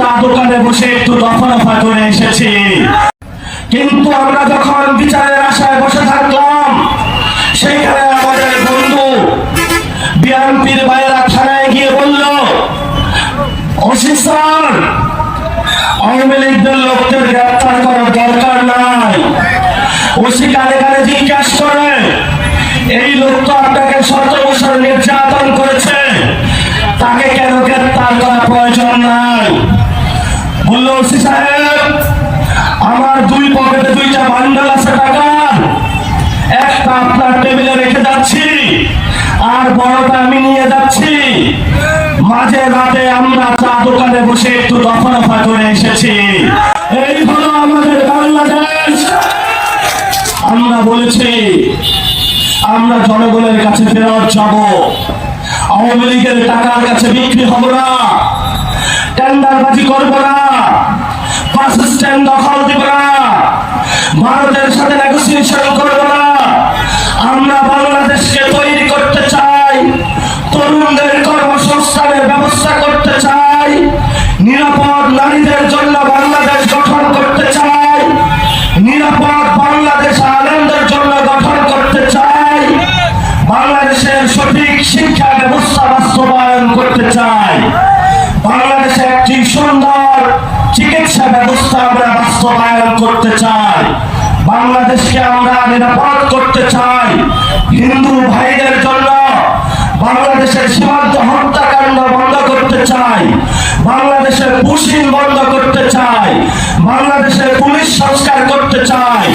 চা দোকানে বসে একটু দফা করে এসেছি, কিন্তু আমরা যখন বিচারের আশায় বসে থাকলাম, সেইখানে আমাদের বন্ধু বিএনপির ভাইয়েরা থানায় গিয়ে বলল, ওসি স্যার, আওয়ামী লীগের লোকদের গ্রেপ্তার করার দরকার নাই। ওসি কানে কানে জিজ্ঞাসা করে, এই লোক তো আপনাকে 17 বছর নির্যাতন করেছে, তাকে কেন গ্রেপ্তার করার প্রয়োজন নাই? বলল, ওসি সাহেব, আমার দুই পকেটে 2টা বান্ডেল আছে টাকার, একটা আপনার টেবিলে রেখে যাচ্ছি, আর বড়টা আমি নিয়ে যাচ্ছি। মাঝে রাতে আমরা চা দোকানে বসে একটু দফা করে এসেছি। এই হলো আমাদের বাংলাদেশ। আমরা বলেছি আমরা জনগণের কাছে ফেরত যাব, আওয়ামী লীগের টাকার কাছে বিক্রি হব না, টেন্ডারবাজি করব না, বাস স্ট্যান্ড দখল দিব না, ভারতের সাথে নেগোসিয়েশন করব না। আমরা বাংলাদেশকে তৈরি করতে চাই, তরুণদের কর্মসংস্থানের ব্যবস্থা করতে চাই, নিরাপদ নারীদের জন্য বাংলাদেশ গঠন করতে চাই, নিরাপদ বাংলাদেশ আলেমদের জন্য গঠন করতে চাই, বাংলাদেশের সঠিক শিক্ষা ব্যবস্থা বাস্তবায়ন করতে চাই, বাংলাদেশে একটি সুন্দর চিকিৎসা ব্যবস্থা আমরা বাস্তবায়ন করতে চাই, বাংলাদেশকে আমরা নিরাপদ করতে চাই, হিন্দু ভাইদের জন্য বাংলাদেশের সীমান্ত হত্যাকাণ্ড বন্ধ করতে চাই, বাংলাদেশের পুশিং বন্ধ করতে চাই, বাংলাদেশের পুলিশ সংস্কার করতে চাই,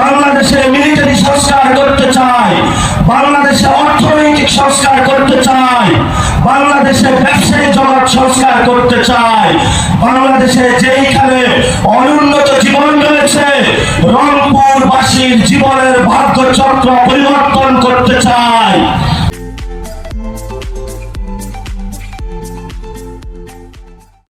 বাংলাদেশের মিলিটারি সংস্কার করতে চাই, বাংলাদেশের অর্থনৈতিক সংস্কার করতে চাই, বাংলাদেশের ব্যবসায়ী জগৎ সংস্কার করতে চাই, বাংলাদেশে যেইখানে অনুন্নত জীবন রয়েছে রংপুরবাসীর জীবনের ভাগ্যচক্র পরিবর্তন করতে চাই।